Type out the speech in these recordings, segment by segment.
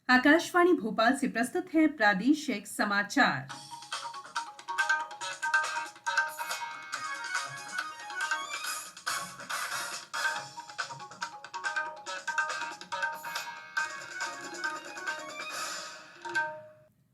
आकाशवाणी भोपाल से प्रस्तुत है प्रादेशिक समाचार।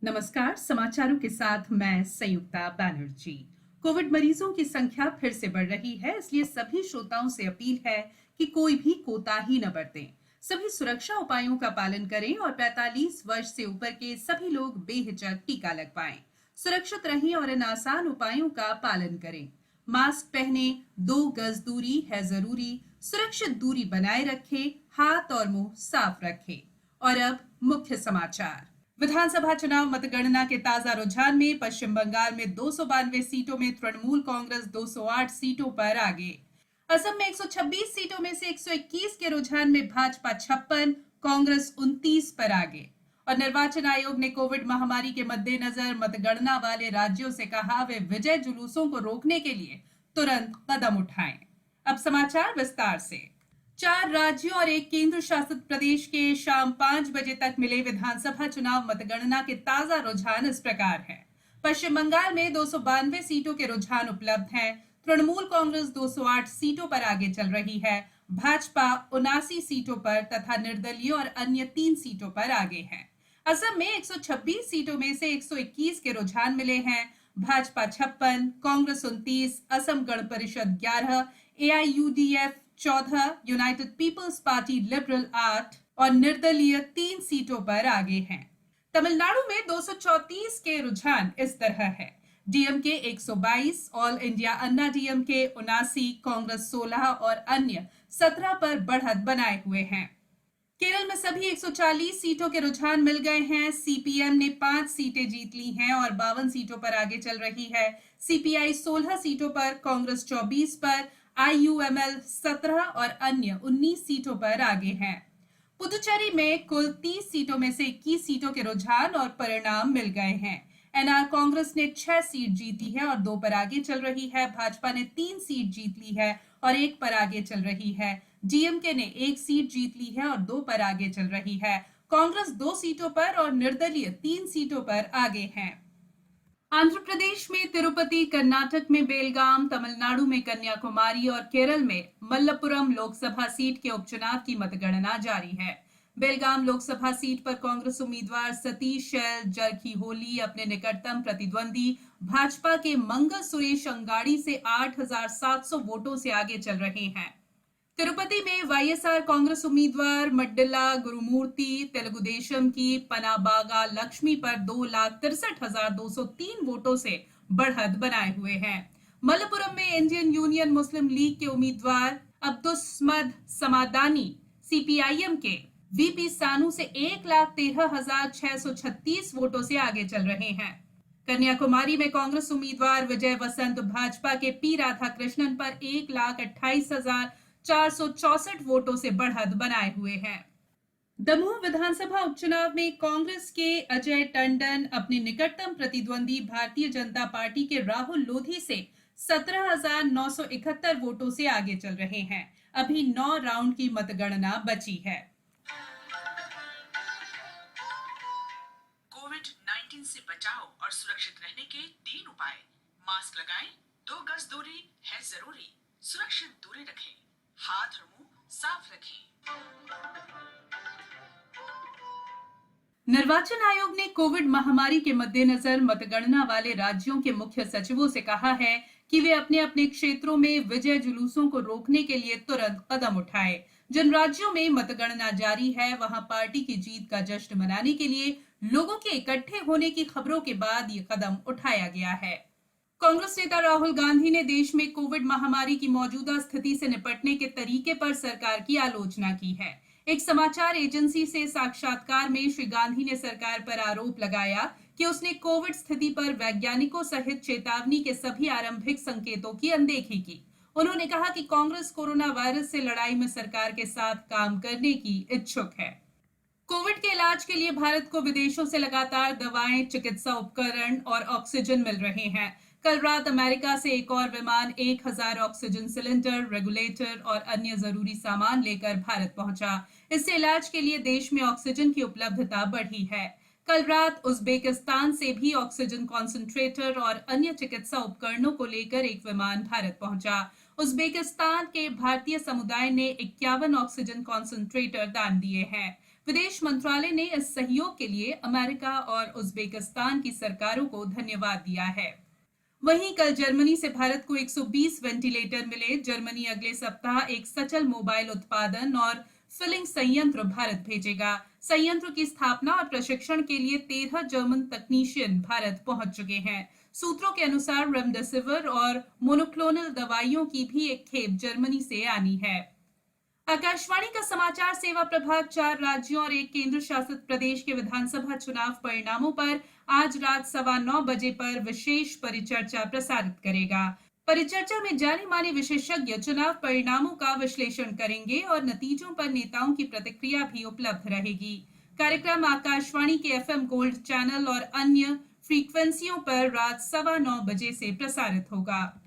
नमस्कार, समाचारों के साथ मैं संयुक्ता बैनर्जी। कोविड मरीजों की संख्या फिर से बढ़ रही है, इसलिए सभी श्रोताओं से अपील है कि कोई भी कोताही न बरतें। सभी सुरक्षा उपायों का पालन करें और 45 वर्ष से ऊपर के सभी लोग बेहिचक टीका लगवाएं। सुरक्षित रहें और इन आसान उपायों का पालन करें। मास्क पहने, 2 गज दूरी है जरूरी, सुरक्षित दूरी बनाए रखें, हाथ और मुंह साफ रखें। और अब मुख्य समाचार। विधानसभा चुनाव मतगणना के ताजा रुझान में पश्चिम बंगाल में 292 सीटों में तृणमूल कांग्रेस 208 सीटों पर आगे। असम में 126 सीटों में से 121 के रुझान में भाजपा 56, कांग्रेस 29 पर आगे। और निर्वाचन आयोग ने कोविड महामारी के मद्देनजर मतगणना वाले राज्यों से कहा वे विजय जुलूसों को रोकने के लिए तुरंत कदम उठाएं। अब समाचार विस्तार से। 4 राज्यों और 1 केंद्र शासित प्रदेश के शाम 5 बजे तक मिले विधानसभा चुनाव मतगणना के ताजा रुझान इस प्रकार हैं। पश्चिम बंगाल में 292 सीटों के रुझान उपलब्ध हैं। तृणमूल कांग्रेस 208 सीटों पर आगे चल रही है। भाजपा 79 सीटों पर तथा निर्दलीय और अन्य 3 सीटों पर आगे है। असम में 126 सीटों में से 121 के रुझान मिले हैं। Bhajpa 56, Congress 29, Assam Gana Parishad 11, AIUDF 14, United People's Party Liberal 8 और निर्दलीय 3 सीटों पर आगे हैं। तमिलनाडु में 234 के रुझान इस तरह है। डीएमके 122, ऑल इंडिया अन्ना डीएमके 79, कांग्रेस 16 और अन्य 17 पर बढ़त बनाए हुए हैं। केरल में सभी 140 सीटों के रुझान मिल गए हैं। सीपीएम ने 5 सीटें जीत ली हैं और 52 सीटों पर आगे चल रही है। सीपीआई 16 सीटों पर, कांग्रेस 24 पर, आईयूएमएल 17 और अन्य 19 सीटों पर आगे हैं। पुदुचेरी में कुल 30 सीटों में से 21 सीटों के रुझान और परिणाम मिल गए हैं। एनआर कांग्रेस ने 6 सीट जीती है और 2 पर आगे चल रही है। भाजपा ने 3 सीट जीत ली है और 1 पर आगे चल रही है। डीएमके ने 1 सीट जीत ली है और 2 पर आगे चल रही है। कांग्रेस 2 सीटों पर और निर्दलीय 3 सीटों पर आगे हैं। आंध्र प्रदेश में तिरुपति, कर्नाटक में बेलगाम, तमिलनाडु में कन्याकुमारी और केरल में मल्लपुरम लोकसभा सीट के उपचुनाव की मतगणना जारी है। बेलगाम लोकसभा सीट पर कांग्रेस उम्मीदवार सतीश जरखीहोली अपने निकटतम प्रतिद्वंदी भाजपा के मंगल सुरेश अंगाड़ी से 8,700 वोटों से आगे चल रहे हैं। तिरुपति में वाईएसआर कांग्रेस उम्मीदवार मड्डिला गुरुमूर्ति तेलुगुदेशम की पनाबागा लक्ष्मी पर 2,63,203 वोटों से बढ़त बनाए हुए हैं। मलप्पुरम में इंडियन यूनियन मुस्लिम लीग के उम्मीदवार अब्दुस्मद समादानी सीपीआईएम के वीपी सानू से 1,13,636 वोटों से आगे चल रहे हैं। कन्याकुमारी में कांग्रेस उम्मीदवार विजय वसंत भाजपा के पी राधाकृष्णन पर 1,28,464 वोटों से बढ़त बनाए हुए हैं। दमोह विधानसभा उपचुनाव में कांग्रेस के अजय टंडन अपने निकटतम प्रतिद्वंदी भारतीय जनता पार्टी के राहुल लोधी से 17,971 वोटों से आगे चल रहे हैं। अभी 9 राउंड की मतगणना बची है। कोविड-19 से बचाव और सुरक्षित रहने के 3 उपाय। मास्क लगाएं, 2 गज दूरी है जरूरी, सुरक्षित दूरी रखें, हाथ और मुंह साफ रखें। निर्वाचन आयोग ने कोविड महामारी के मद्देनजर मतगणना वाले राज्यों के मुख्य सचिवों से कहा है कि वे अपने अपने क्षेत्रों में विजय जुलूसों को रोकने के लिए तुरंत कदम उठाएं। जिन राज्यों में मतगणना जारी है, वहां पार्टी की जीत का जश्न मनाने के लिए लोगों के इकट्ठे होने की खबरों के बाद ये कदम उठाया गया है। कांग्रेस नेता राहुल गांधी ने देश में कोविड महामारी की मौजूदा स्थिति से निपटने के तरीके पर सरकार की आलोचना की है। एक समाचार एजेंसी से साक्षात्कार में श्री गांधी ने सरकार पर आरोप लगाया कि उसने कोविड स्थिति पर वैज्ञानिकों सहित चेतावनी के सभी आरंभिक संकेतों की अनदेखी की। उन्होंने कहा कि कांग्रेस कोरोना वायरस से लड़ाई में सरकार के साथ काम करने की इच्छुक है। कोविड के इलाज के लिए भारत को विदेशों से लगातार दवाएं, चिकित्सा उपकरण और ऑक्सीजन मिल रहे हैं। कल रात अमेरिका से एक और विमान 1000 ऑक्सीजन सिलेंडर, रेगुलेटर और अन्य जरूरी सामान लेकर भारत पहुंचा। इससे इलाज के लिए देश में ऑक्सीजन की उपलब्धता बढ़ी है। कल रात उज्बेकिस्तान से भी ऑक्सीजन कॉन्सेंट्रेटर और अन्य चिकित्सा उपकरणों को लेकर एक विमान भारत पहुंचा। उज्बेकिस्तान के भारतीय समुदाय ने 51 ऑक्सीजन कॉन्सेंट्रेटर दान दिए हैं। विदेश मंत्रालय ने इस सहयोग के लिए अमेरिका और उज्बेकिस्तान की सरकारों को धन्यवाद दिया है। वहीं कल जर्मनी से भारत को 120 वेंटिलेटर मिले। जर्मनी अगले सप्ताह एक सचल मोबाइल उत्पादन और फिलिंग संयंत्र भारत भेजेगा। संयंत्र की स्थापना और प्रशिक्षण के लिए 13 जर्मन तकनीशियन भारत पहुंच चुके हैं। सूत्रों के अनुसार रेमडेसिविर और मोनोक्लोनल दवाइयों की भी एक खेप जर्मनी से आनी है। आकाशवाणी का समाचार सेवा प्रभाग 4 राज्यों और एक केंद्र शासित प्रदेश के विधानसभा चुनाव परिणामों पर आज रात 9:15 बजे पर विशेष परिचर्चा प्रसारित करेगा। परिचर्चा में जाने माने विशेषज्ञ चुनाव परिणामों का विश्लेषण करेंगे और नतीजों पर नेताओं की प्रतिक्रिया भी उपलब्ध रहेगी। कार्यक्रम आकाशवाणी के FM गोल्ड चैनल और अन्य फ्रीक्वेंसियों पर रात 9:15 बजे से प्रसारित होगा।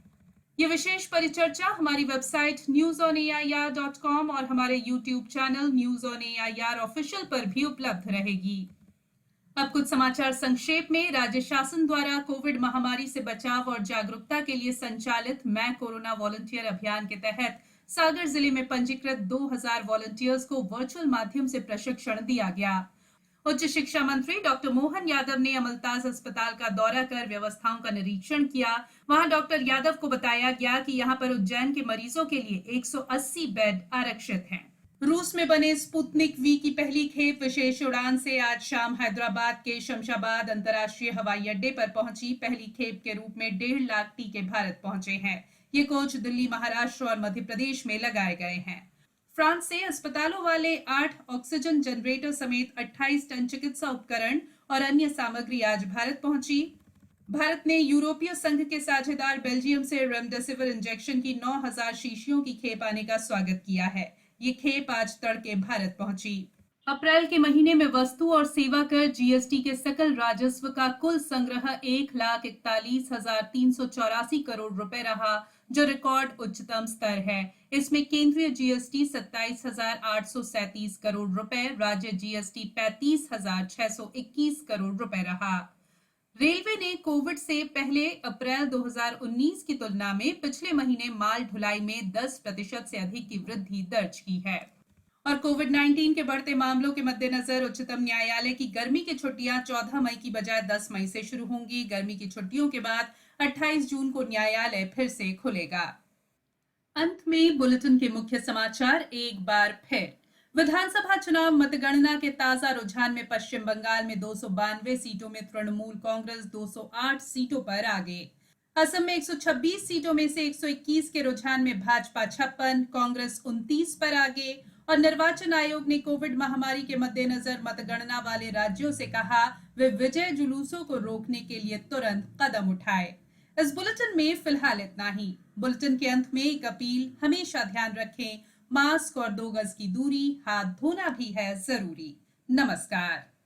ये विशेष परिचर्चा हमारी वेबसाइट newsonair.com और हमारे YouTube channel news on AIR official पर भी उपलब्ध रहेगी। अब कुछ समाचार संक्षेप में। राज्य शासन द्वारा कोविड महामारी से बचाव और जागरूकता के लिए संचालित मैं कोरोना वॉलंटियर अभियान के तहत सागर जिले में पंजीकृत 2000 वॉलंटियर्स को वर्चुअल माध्यम से प्रशिक्षण दिया गया। उच्च शिक्षा मंत्री डॉक्टर मोहन यादव ने अमलताज अस्पताल का दौरा कर व्यवस्थाओं का निरीक्षण किया। वहां डॉक्टर यादव को बताया गया कि यहां पर उज्जैन के मरीजों के लिए 180 बेड आरक्षित हैं। रूस में बने स्पुतनिक वी की पहली खेप विशेष उड़ान से आज शाम हैदराबाद के शमशाबाद अंतर्राष्ट्रीय हवाई अड्डे पर पहुंची। पहली खेप के रूप में 1.5 लाख टीके भारत पहुंचे हैं। ये कोच दिल्ली, महाराष्ट्र और मध्य प्रदेश में लगाए गए हैं। फ्रांस से अस्पतालों वाले 8 ऑक्सीजन जनरेटर समेत 28 टन चिकित्सा उपकरण और अन्य सामग्री आज भारत पहुंची। भारत ने यूरोपीय संघ के साझेदार बेल्जियम से रेमडेसिविर इंजेक्शन की 9000 शीशियों की खेप आने का स्वागत किया है। ये खेप आज तड़के भारत पहुंची। अप्रैल के महीने में वस्तु और सेवा कर जीएसटी के सकल राजस्व का कुल संग्रह 1,41,384 करोड़ रुपए रहा, जो रिकॉर्ड उच्चतम स्तर है। इसमें केंद्रीय जीएसटी 27,837 करोड़ रुपए, राज्य जीएसटी 35,621 करोड़ रुपए रहा। रेलवे ने कोविड से पहले अप्रैल 2019 की तुलना में पिछले महीने माल ढुलाई में 10% से अधिक की वृद्धि दर्ज की है। और कोविड-19 के बढ़ते मामलों के मद्देनजर उच्चतम न्यायालय की गर्मी की छुट्टियां 14 मई की बजाय 10 मई से शुरू होंगी। गर्मी की छुट्टियों के बाद 28 जून को न्यायालय फिर से खुलेगा। अंत में बुलेटिन के मुख्य समाचार एक बार फिर। विधानसभा चुनाव मतगणना के ताजा रुझान में पश्चिम बंगाल में 292 सीटों में तृणमूल कांग्रेस 208 सीटों पर आगे। असम में 126 सीटों में से 121 के रुझान में भाजपा 56, कांग्रेस 29 पर आगे। और निर्वाचन आयोग ने कोविड महामारी के मद्देनजर मतगणना वाले राज्यों से कहा वे विजय जुलूसों को रोकने के लिए तुरंत कदम उठाए। इस बुलेटिन में फिलहाल इतना ही। बुलेटिन के अंत में एक अपील, हमेशा ध्यान रखें, मास्क और 2 गज की दूरी, हाथ धोना भी है जरूरी। नमस्कार।